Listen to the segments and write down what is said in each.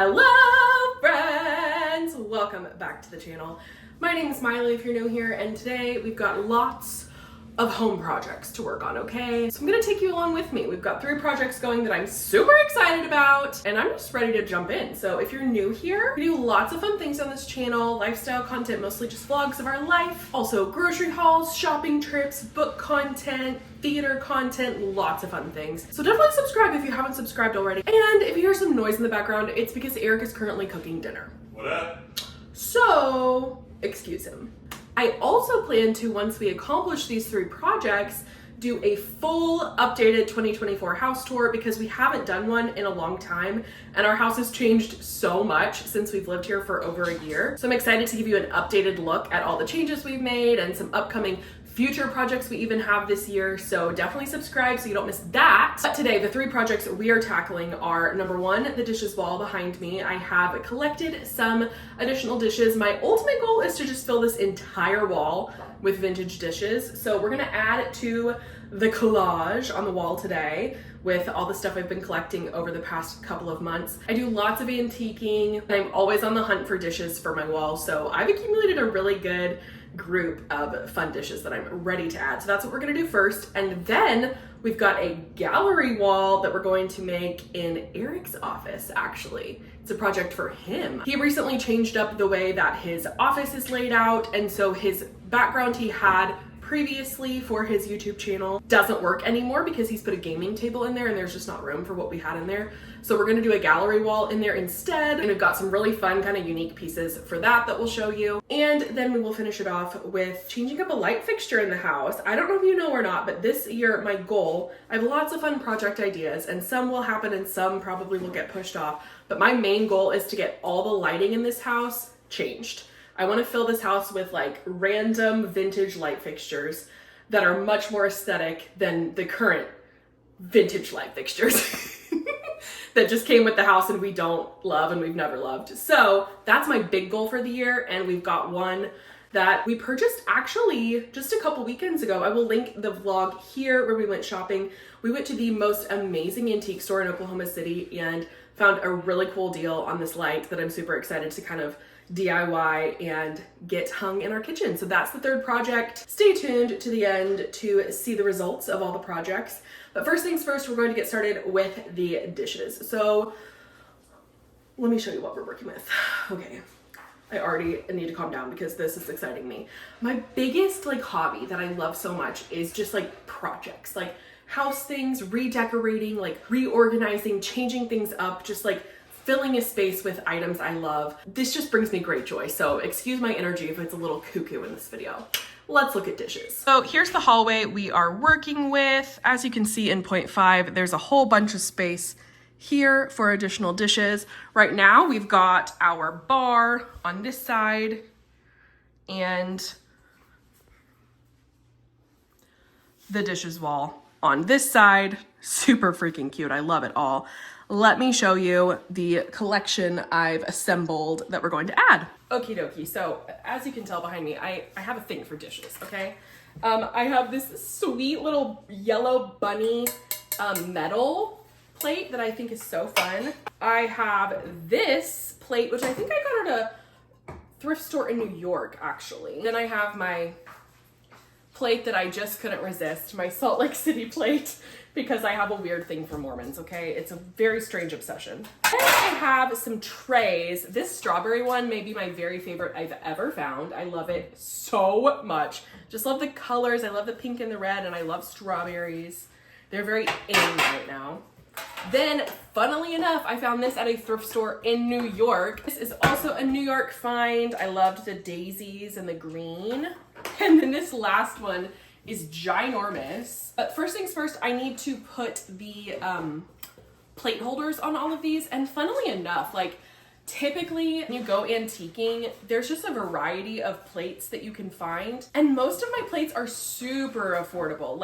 Hello friends! Welcome back to the channel. My name is Maile if you're new here, and today we've got lots of home projects to work on, okay? So I'm gonna take you along with me. We've got 3 projects going that I'm super excited about, and I'm just ready to jump in. So if you're new here, we do lots of fun things on this channel, lifestyle content, mostly just vlogs of our life, also grocery hauls, shopping trips, book content, theater content, lots of fun things. So definitely subscribe if you haven't subscribed already. And if you hear some noise in the background, it's because Eric is currently cooking dinner. What up? So, excuse him. I also plan to, once we accomplish these 3 projects, do a full updated 2024 house tour because we haven't done one in a long time and our house has changed so much since we've lived here for over a year. So I'm excited to give you an updated look at all the changes we've made and some upcoming future projects we even have this year, so definitely subscribe so you don't miss that. But today, the 3 projects we are tackling are, number 1, the dishes wall behind me. I have collected some additional dishes. My ultimate goal is to just fill this entire wall with vintage dishes. So we're gonna add to the collage on the wall today with all the stuff I've been collecting over the past couple of months. I do lots of antiquing, and I'm always on the hunt for dishes for my wall, so I've accumulated a really good group of fun dishes that I'm ready to add. So that's what we're gonna do first. And then we've got a gallery wall that we're going to make in Eric's office, actually. It's a project for him. He recently changed up the way that his office is laid out, and so his background he had previously for his YouTube channel doesn't work anymore because he's put a gaming table in there and there's just not room for what we had in there. So we're gonna do a gallery wall in there instead, and we've got some really fun kind of unique pieces for that we'll show you. And then we will finish it off with changing up a light fixture in the house. I don't know if you know or not, but this year my goal, I have lots of fun project ideas and some will happen and some probably will get pushed off, but my main goal is to get all the lighting in this house changed. I want to fill this house with like random vintage light fixtures that are much more aesthetic than the current vintage light fixtures that just came with the house and we don't love and we've never loved. So that's my big goal for the year, and we've got one that we purchased actually just a couple weekends ago. I will link the vlog here where we went shopping. We went to the most amazing antique store in Oklahoma City and found a really cool deal on this light that I'm super excited to kind of DIY and get hung in our kitchen. So that's the 3rd project. Stay tuned to the end to see the results of all the projects. But first things first, we're going to get started with the dishes. So let me show you what we're working with. Okay, I already need to calm down because this is exciting me. My biggest hobby that I love so much is just projects, like house things, redecorating, reorganizing, changing things up, just filling a space with items I love. This just brings me great joy, so excuse my energy if it's a little cuckoo in this video. Let's look at dishes. So here's the hallway we are working with. As you can see in point 5, there's a whole bunch of space here for additional dishes. Right now we've got our bar on this side and the dishes wall on this side. Super freaking cute, I love it all. Let me show you the collection I've assembled that we're going to add. Okie dokie, so as you can tell behind me, I have a thing for dishes, okay? I have this sweet little yellow bunny metal plate that I think is so fun. I have this plate, which I think I got at a thrift store in New York, actually. Then I have my plate that I just couldn't resist, my Salt Lake City plate, because I have a weird thing for Mormons, okay? It's a very strange obsession. Then I have some trays. This strawberry one may be my very favorite I've ever found. I love it so much. Just love the colors. I love the pink and the red, and I love strawberries. They're very in right now. Then, funnily enough, I found this at a thrift store in New York. This is also a New York find. I loved the daisies and the green. And then this last one is ginormous. But first things first, I need to put the plate holders on all of these. And funnily enough, typically when you go antiquing, there's just a variety of plates that you can find. And most of my plates are super affordable,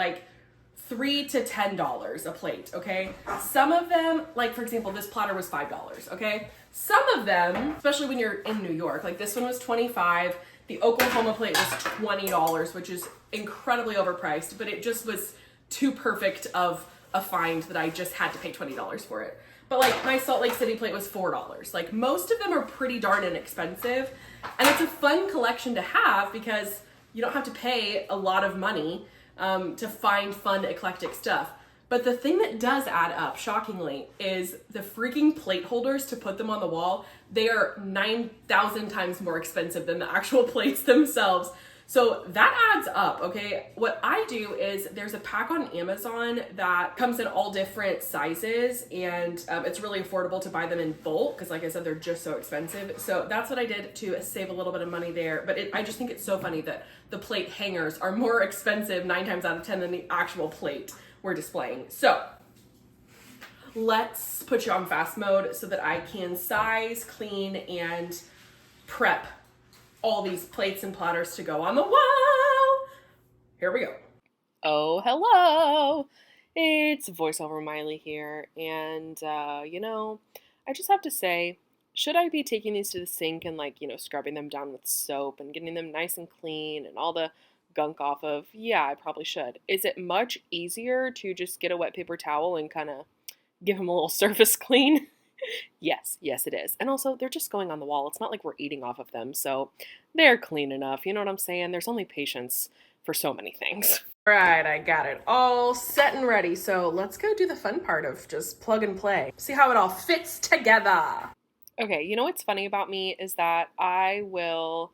$3 to $10 a plate, okay? Some of them, for example, this platter was $5, okay? Some of them, especially when you're in New York, this one was $25. The Oklahoma plate was $20, which is incredibly overpriced, but it just was too perfect of a find that I just had to pay $20 for it. But like my Salt Lake City plate was $4. Like most of them are pretty darn inexpensive. And it's a fun collection to have because you don't have to pay a lot of money to find fun, eclectic stuff. But the thing that does add up, shockingly, is the freaking plate holders to put them on the wall. They are 9,000 times more expensive than the actual plates themselves. So that adds up, okay? What I do is there's a pack on Amazon that comes in all different sizes, and it's really affordable to buy them in bulk because, like I said, they're just so expensive. So that's what I did to save a little bit of money there. But I just think it's so funny that the plate hangers are more expensive 9 times out of 10 than the actual plate we're displaying. So let's put you on fast mode so that I can size, clean, and prep all these plates and platters to go on the wall. Here we go. Oh, hello. It's voiceover Maile here. And, I just have to say, should I be taking these to the sink and scrubbing them down with soap and getting them nice and clean and all the gunk off of? Yeah, I probably should. Is it much easier to just get a wet paper towel and kind of give them a little surface clean? Yes, it is. And also, they're just going on the wall. It's not like we're eating off of them, so they're clean enough. You know what I'm saying? There's only patience for so many things. All right, I got it all set and ready. So let's go do the fun part of just plug and play. See how it all fits together. Okay, you know what's funny about me is that I will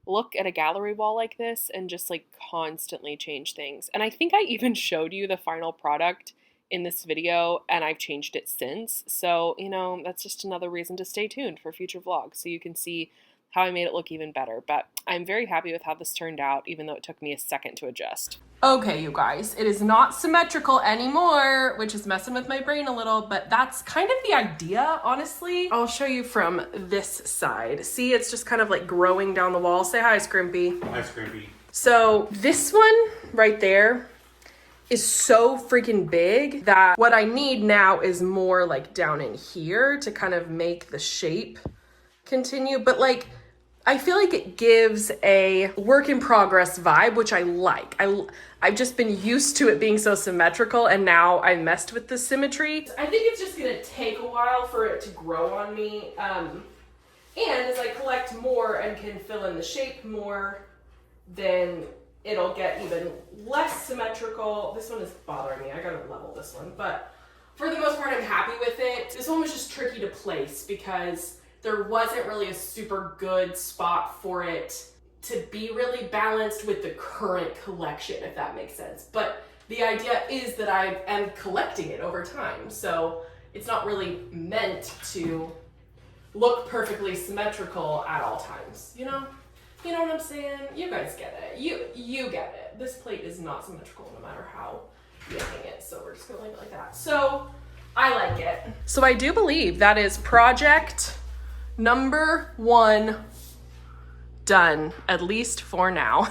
look at a gallery wall like this and just constantly change things. And I think I even showed you the final product in this video, and I've changed it since. So, that's just another reason to stay tuned for future vlogs so you can see how I made it look even better. But I'm very happy with how this turned out, even though it took me a second to adjust. Okay, you guys, it is not symmetrical anymore, which is messing with my brain a little, but that's kind of the idea, honestly. I'll show you from this side. See, it's just kind of growing down the wall. Say hi, Scrimpy. Hi, Scrimpy. So this one right there is so freaking big that what I need now is more down in here to kind of make the shape continue. But I feel like it gives a work in progress vibe, which I like. I've just been used to it being so symmetrical, and now I messed with the symmetry. I think it's just gonna take a while for it to grow on me. And as I collect more and can fill in the shape more, then it'll get even less symmetrical. This one is bothering me. I gotta level this one. But for the most part, I'm happy with it. This one was just tricky to place because there wasn't really a super good spot for it to be really balanced with the current collection, if that makes sense. But the idea is that I am collecting it over time. So it's not really meant to look perfectly symmetrical at all times, You know what I'm saying? You guys get it. You get it. This plate is not symmetrical no matter how you hang it. So we're just gonna leave it like that. So I like it. So I do believe that is project number 1 done, at least for now.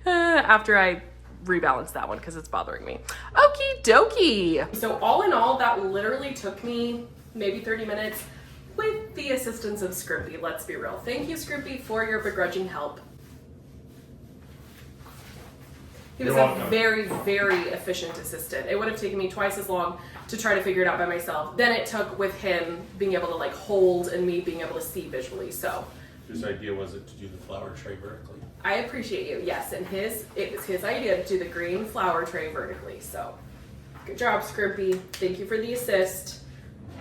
After I rebalance that one because it's bothering me. Okie dokie. So all in all, that literally took me maybe 30 minutes with the assistance of Scrimpy. Let's be real. Thank you, Scrimpy, for your begrudging help. He was a very, very efficient assistant. It would have taken me twice as long to try to figure it out by myself than it took with him being able to hold and me being able to see visually. So his idea was it to do the flower tray vertically. I appreciate you. Yes, and it was his idea to do the green flower tray vertically. So good job, Scrimpy. Thank you for the assist.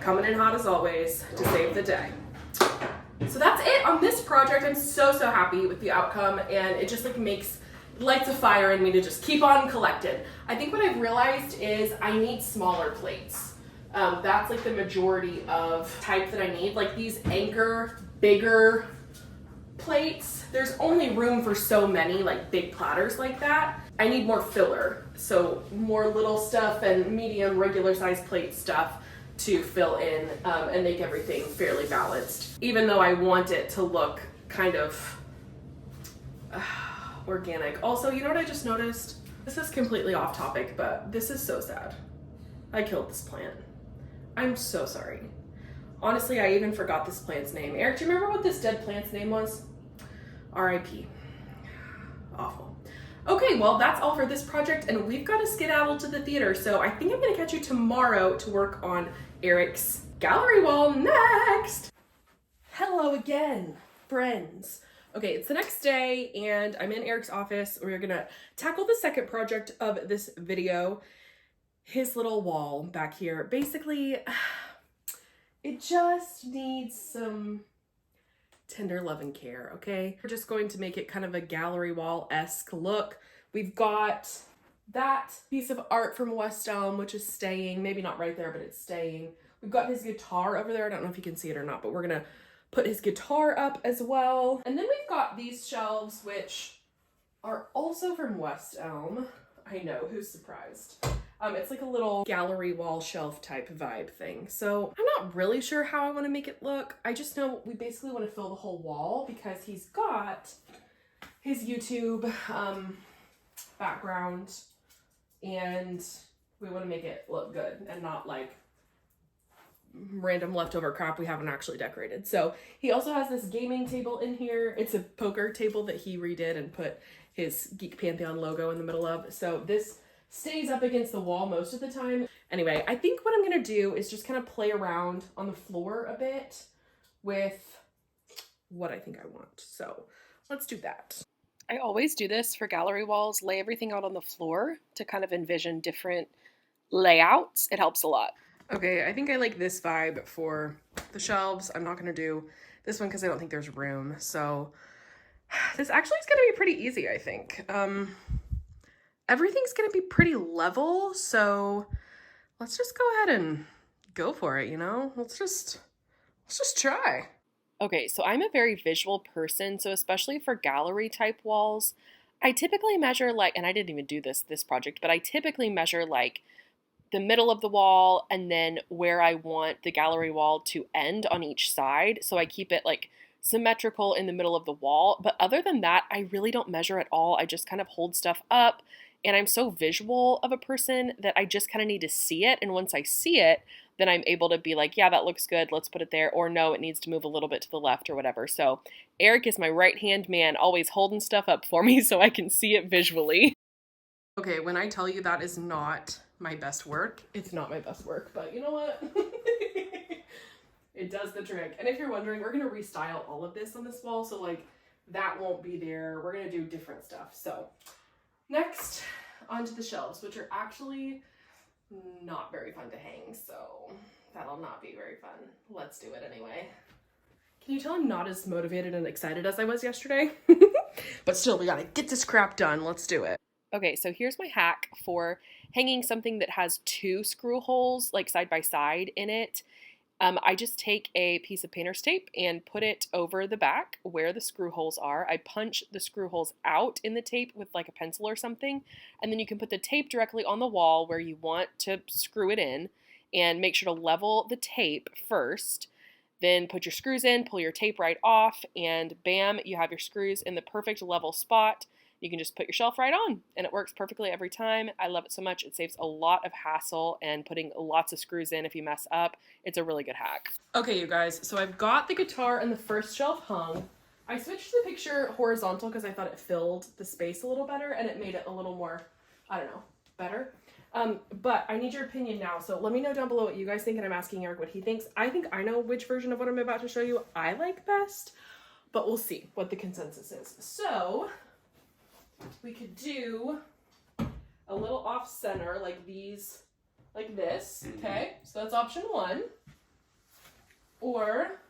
Coming in hot as always to save the day. So that's it on this project. I'm so happy with the outcome, and it just lights a fire in me to just keep on collecting. I think what I've realized is I need smaller plates. That's the majority of type that I need. These anchor, bigger plates, there's only room for so many big platters like that. I need more filler, so more little stuff and medium, regular size plate stuff to fill in and make everything fairly balanced. Even though I want it to look kind of organic. Also, you know what I just noticed? This is completely off topic, but this is so sad. I killed this plant. I'm so sorry. Honestly, I even forgot this plant's name. Eric, do you remember what this dead plant's name was? R.I.P. Awful. Okay, well, that's all for this project, and we've got to skedaddle to the theater, so I think I'm going to catch you tomorrow to work on Eric's gallery wall next. Hello again, friends. Okay, it's the next day and I'm in Eric's office. We're gonna tackle the second project of this video, his little wall back here. Basically, it just needs some tender love and care, okay? We're just going to make it kind of a gallery wall-esque look. We've got that piece of art from West Elm, which is staying, maybe not right there, but it's staying. We've got his guitar over there. I don't know if you can see it or not, but we're gonna put his guitar up as well. And then we've got these shelves, which are also from West Elm. I know, who's surprised? It's like a little gallery wall shelf type vibe thing. So I'm not really sure how I want to make it look. I just know we basically want to fill the whole wall because he's got his YouTube background and we want to make it look good and not like random leftover crap we haven't actually decorated. So he also has this gaming table in here. It's a poker table that he redid and put his Geek Pantheon logo in the middle of. So this stays up against the wall most of the time. Anyway, I think what I'm gonna do is just kind of play around on the floor a bit with what I think I want. So let's do that. I always do this for gallery walls, lay everything out on the floor to kind of envision different layouts. It helps a lot. Okay, I think I like this vibe for the shelves. I'm not gonna do this one because I don't think there's room. So this actually is gonna be pretty easy, I think. Everything's gonna be pretty level, so let's just go ahead and go for it, you know? Let's just try. Okay, so I'm a very visual person, so especially for gallery type walls, I typically measure like, and I didn't even do this project, but I typically measure like the middle of the wall and then where I want the gallery wall to end on each side. So I keep it like symmetrical in the middle of the wall. But other than that, I really don't measure at all. I just kind of hold stuff up. And I'm so visual of a person that I just kind of need to see it. And once I see it, then I'm able to be like, yeah, that looks good. Let's put it there. Or no, it needs to move a little bit to the left or whatever. So Eric is my right-hand man, always holding stuff up for me so I can see it visually. Okay, when I tell you that is not my best work, it's not my best work, but you know what? It does the trick. And if you're wondering, we're gonna restyle all of this on this wall, so like that won't be there. We're gonna do different stuff. So next, onto the shelves, which are actually not very fun to hang, so that'll not be very fun. Let's do it anyway. Can you tell I'm not as motivated and excited as I was yesterday? But still, we gotta get this crap done. Let's do it. Okay, so here's my hack for hanging something that has two screw holes, like side by side in it. I just take a piece of painter's tape and put it over the back where the screw holes are. I punch the screw holes out in the tape with like a pencil or something, and then you can put the tape directly on the wall where you want to screw it in, and make sure to level the tape first. Then put your screws in, pull your tape right off, and bam, you have your screws in the perfect level spot. You can just put your shelf right on, and it works perfectly every time. I love it so much. It saves a lot of hassle and putting lots of screws in if you mess up. It's a really good hack. Okay, you guys, so I've got the guitar and the first shelf hung. I switched the picture horizontal because I thought it filled the space a little better and it made it a little more, I don't know, better. But I need your opinion now, so let me know down below what you guys think, and I'm asking Eric what he thinks. I think I know which version of what I'm about to show you I like best, but we'll see what the consensus is. So we could do a little off center like these, like this, okay? So that's option one. Or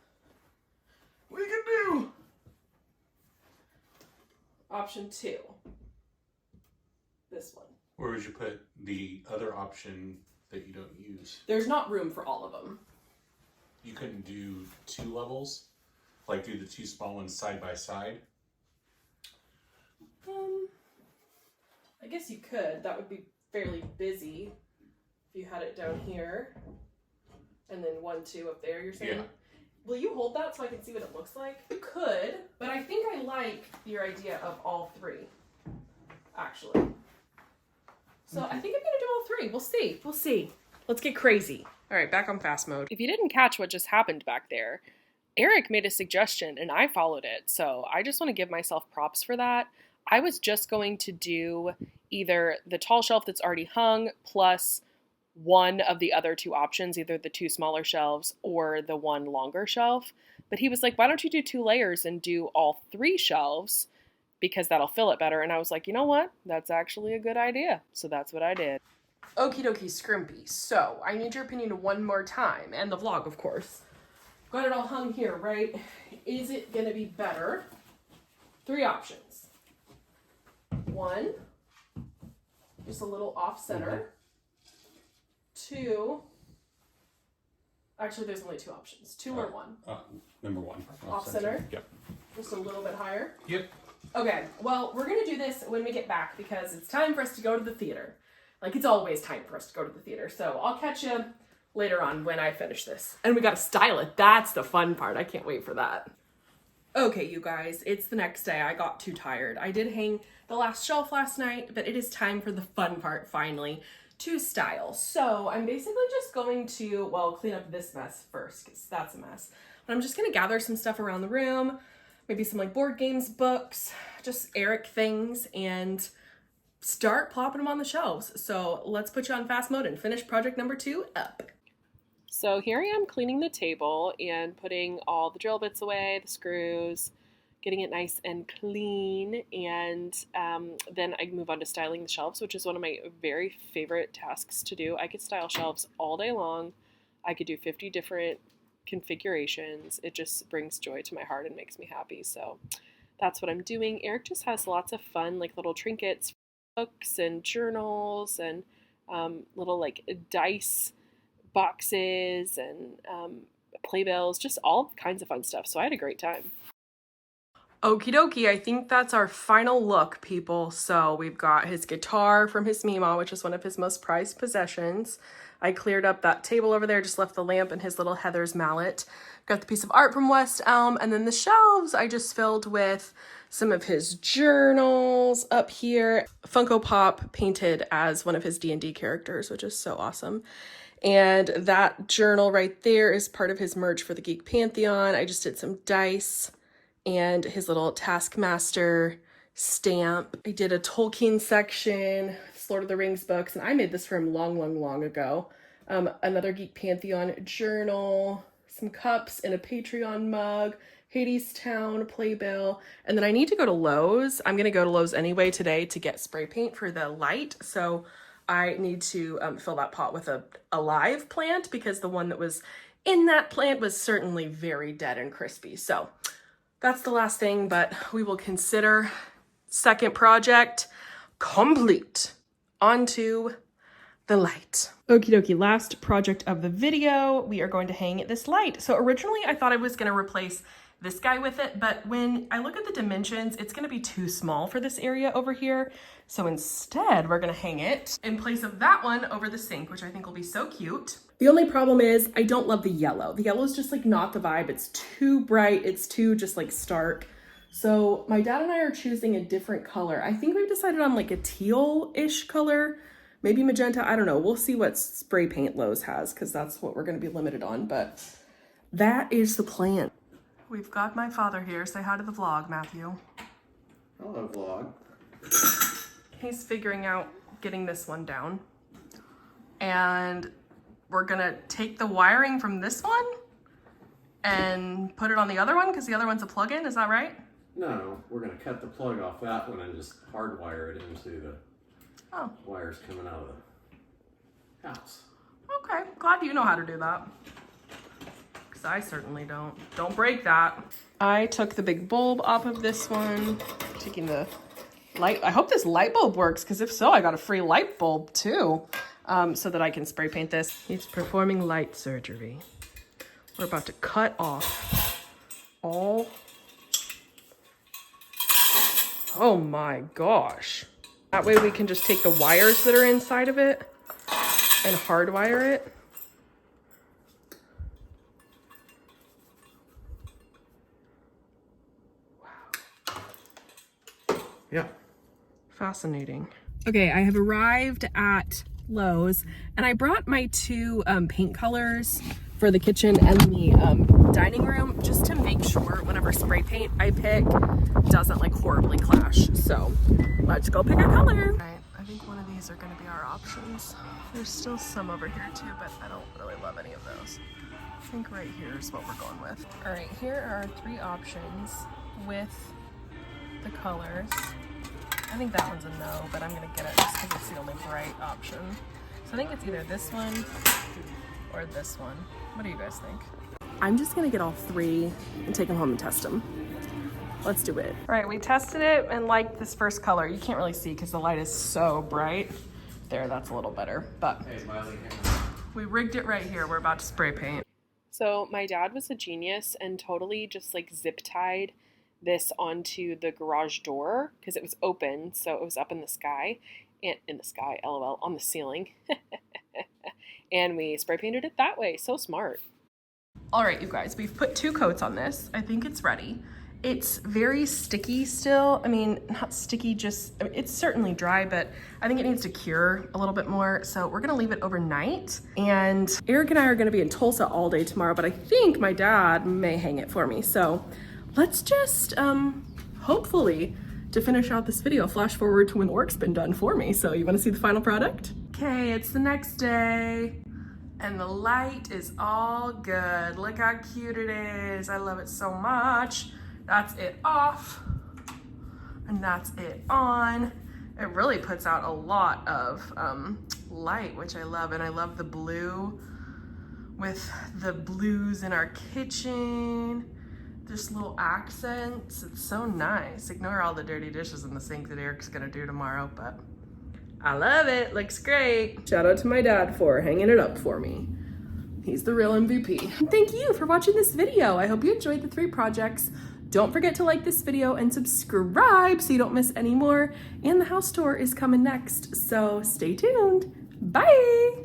we could do option two, this one. Where would you put the other option that you don't use? There's not room for all of them. You couldn't do two levels? Like do the two small ones side by side? I guess you could. That would be fairly busy if you had it down here. And then 1, 2 up there, you're saying? Yeah. Will you hold that so I can see what it looks like? You could, but I think I like your idea of all three, actually. So I think I'm gonna do all three. We'll see. We'll see. Let's get crazy. All right, back on fast mode. If you didn't catch what just happened back there, Eric made a suggestion and I followed it. So I just want to give myself props for that. I was just going to do either the tall shelf that's already hung plus one of the other two options, either the two smaller shelves or the one longer shelf. But he was like, why don't you do 2 layers and do all 3 shelves, because that'll fill it better. And I was like, you know what? That's actually a good idea. So that's what I did. Okie dokie, Scrimpy. So, I need your opinion one more time, and the vlog, of course. Got it all hung here, right? Is it gonna be better? 3 options. 1, just a little off center. 2, actually there's only 2 options. 2 or 1? Number 1. Off center? Yep. Just a little bit higher? Yep. Okay, well, we're gonna do this when we get back because it's time for us to go to the theater. Like, it's always time for us to go to the theater. So I'll catch you later on when I finish this. And we gotta style it. That's the fun part. I can't wait for that. Okay, you guys, it's the next day. I got too tired. I did hang the last shelf last night, but it is time for the fun part finally, to style. So I'm basically just going to, well, clean up this mess first, because that's a mess. But I'm just gonna gather some stuff around the room, maybe some like board games, books, just Eric things, and start plopping them on the shelves. So let's put you on fast mode and finish project number 2 up. So here I am cleaning the table and putting all the drill bits away, the screws, getting it nice and clean. And then I move on to styling the shelves, which is one of my very favorite tasks to do. I could style shelves all day long. I could do 50 different configurations. It just brings joy to my heart and makes me happy. So that's what I'm doing. Eric just has lots of fun, like little trinkets, books and journals, and little like dice boxes and playbills, just all kinds of fun stuff. So I had a great time. Okie dokie, I think that's our final look, people. So we've got his guitar from his Mima, which is one of his most prized possessions. I cleared up that table over there, just left the lamp and his little Heather's mallet. Got the piece of art from West Elm, and then the shelves I just filled with some of his journals up here. Funko Pop painted as one of his D&D characters, which is so awesome. And that journal right there is part of his merch for the Geek Pantheon. I just did some dice and his little Taskmaster stamp. I did a Tolkien section, Lord of the Rings books, and I made this for him long ago. Another Geek Pantheon journal, some cups, and a Patreon mug, Hades Town playbill. And then I need to go to Lowe's. I'm gonna go to Lowe's anyway today to get spray paint for the light. So I need to fill that pot with a live plant because the one that was in that plant was certainly very dead and crispy. So that's the last thing, but we will consider second project complete. On to the light. Okie dokie, last project of the video. We are going to hang this light. So originally I thought I was going to replace this guy with it, but when I look at the dimensions, it's going to be too small for this area over here. So instead, we're going to hang it in place of that one over the sink, which I think will be so cute. The only problem is I don't love the yellow. The yellow is just like not the vibe. It's too bright. It's too just like stark. So my dad and I are choosing a different color. I think we've decided on like a teal-ish color, maybe magenta. I don't know. We'll see what spray paint Lowe's has because that's what we're going to be limited on. But that is the plan. We've got my father here. Say hi to the vlog, Matthew. Hello, vlog. He's figuring out getting this one down. And we're gonna take the wiring from this one and put it on the other one because the other one's a plug-in, is that right? No, we're gonna cut the plug off that one and just hardwire it into the wires coming out of the house. Okay, glad you know how to do that. Because I certainly don't. Don't break that. I took the big bulb off of this one, taking the light. I hope this light bulb works because if so, I got a free light bulb too, so that I can spray paint this. He's performing light surgery. We're about to cut off all. Oh my gosh. That way we can just take the wires that are inside of it and hardwire it. Wow. Yeah. Fascinating. Okay, I have arrived at Lowe's and I brought my two paint colors for the kitchen and the dining room just to make sure whenever spray paint I pick doesn't like horribly clash. So let's go pick a color. All right, I think one of these are gonna be our option. options. There's still some over here too, but I don't really love any of those. I think right here is what we're going with. All right, here are our 3 options with the colors. I think that one's a no, but I'm gonna get it just because it's the only bright option. So I think it's either this one or this one. What do you guys think? I'm just gonna get all 3 and take them home and test them. Let's do it. All right, we tested it and liked this first color. You can't really see because the light is so bright. There, that's a little better, but we rigged it right here. We're about to spray paint. So my dad was a genius and totally just like zip tied this onto the garage door because it was open, so it was up in the sky, and in the sky, LOL, on the ceiling. And we spray painted it that way. So smart. All right, you guys, we've put 2 coats on this. I think it's ready. It's very sticky still. I mean, not sticky, just, I mean, it's certainly dry, but I think it needs to cure a little bit more. So we're gonna leave it overnight. And Eric and I are gonna be in Tulsa all day tomorrow, but I think my dad may hang it for me. So let's just, hopefully, to finish out this video, flash forward to when the work's been done for me. So you wanna see the final product? Okay, it's the next day. And the light is all good. Look how cute it is. I love it so much. That's it off, and that's it on. It really puts out a lot of light, which I love, and I love the blue with the blues in our kitchen. Just little accents. It's so nice. Ignore all the dirty dishes in the sink that Eric's gonna do tomorrow, but I love it. Looks great. Shout out to my dad for hanging it up for me. He's the real MVP. Thank you for watching this video. I hope you enjoyed the 3 projects. Don't forget to like this video and subscribe so you don't miss any more. And the house tour is coming next, so stay tuned. Bye!